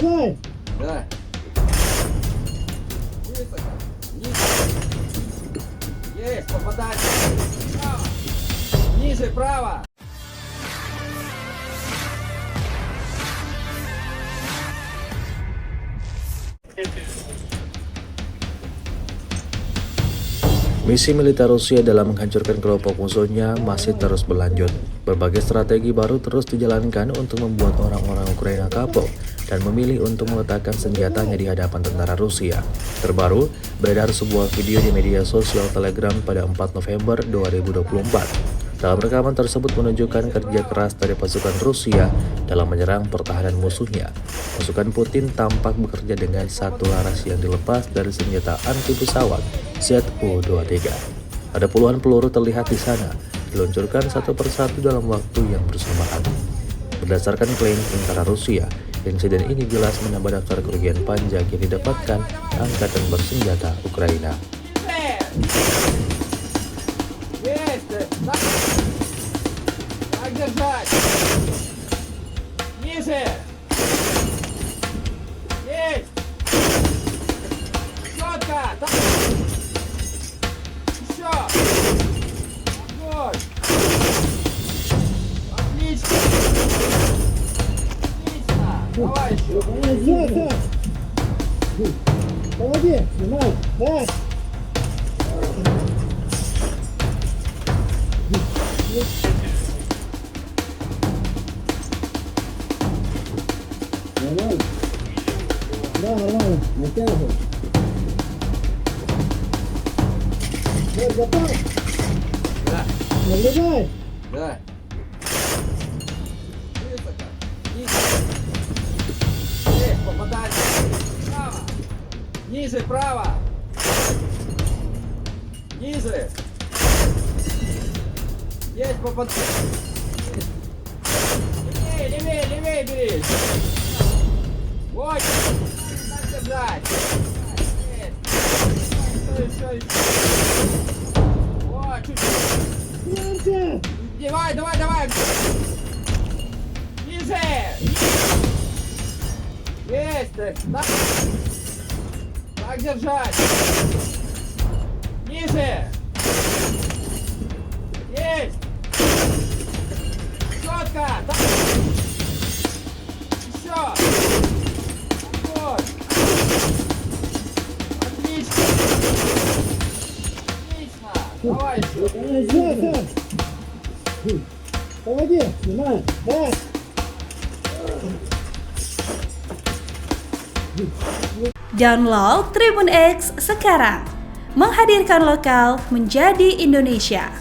Давай. Да. Высоко. Ниже. Есть, попадать. Право. Ниже, право. Misi militer Rusia dalam menghancurkan kelompok musuhnya masih terus berlanjut. Berbagai strategi baru terus dijalankan untuk membuat orang-orang Ukraina kapok dan memilih untuk meletakkan senjatanya di hadapan tentara Rusia. Terbaru, beredar sebuah video di media sosial Telegram pada 4 November 2024. Dalam rekaman tersebut menunjukkan kerja keras dari pasukan Rusia dalam menyerang pertahanan musuhnya. Pasukan Putin tampak bekerja dengan satu laras yang dilepas dari senjata anti pesawat Zu-23. Ada puluhan peluru terlihat di sana, diluncurkan satu persatu dalam waktu yang bersamaan. Berdasarkan klaim tentara Rusia, insiden ini jelas menambah daftar kerugian panjang yang didapatkan angkatan bersenjata Ukraina. Так держать! Ниже! Есть! Четко! Так! Еще! Огонь! Отлично! Отлично! Давай еще! Назад. Молодец, снимай. Да. Нормально? Да, нормально. Натягивай. Вот, готов? Да! Наблюдай. Да! Высоко! Ниже! Есть, попадать! Право! Ниже, право! Ниже! Есть, попадать! Левее, левее, левее бери! Вот! Так держать! Есть! Еще. Вот, чуть-чуть! Ярче. Давай, давай, давай! Ниже! Есть! Так, так держать! Ниже! Есть! Четко! Так. Еще! Огонь! Отлично! Отлично! Давай еще! Назад. Молодец, снимай. Да. Download Tribun X sekarang, menghadirkan lokal menjadi Indonesia.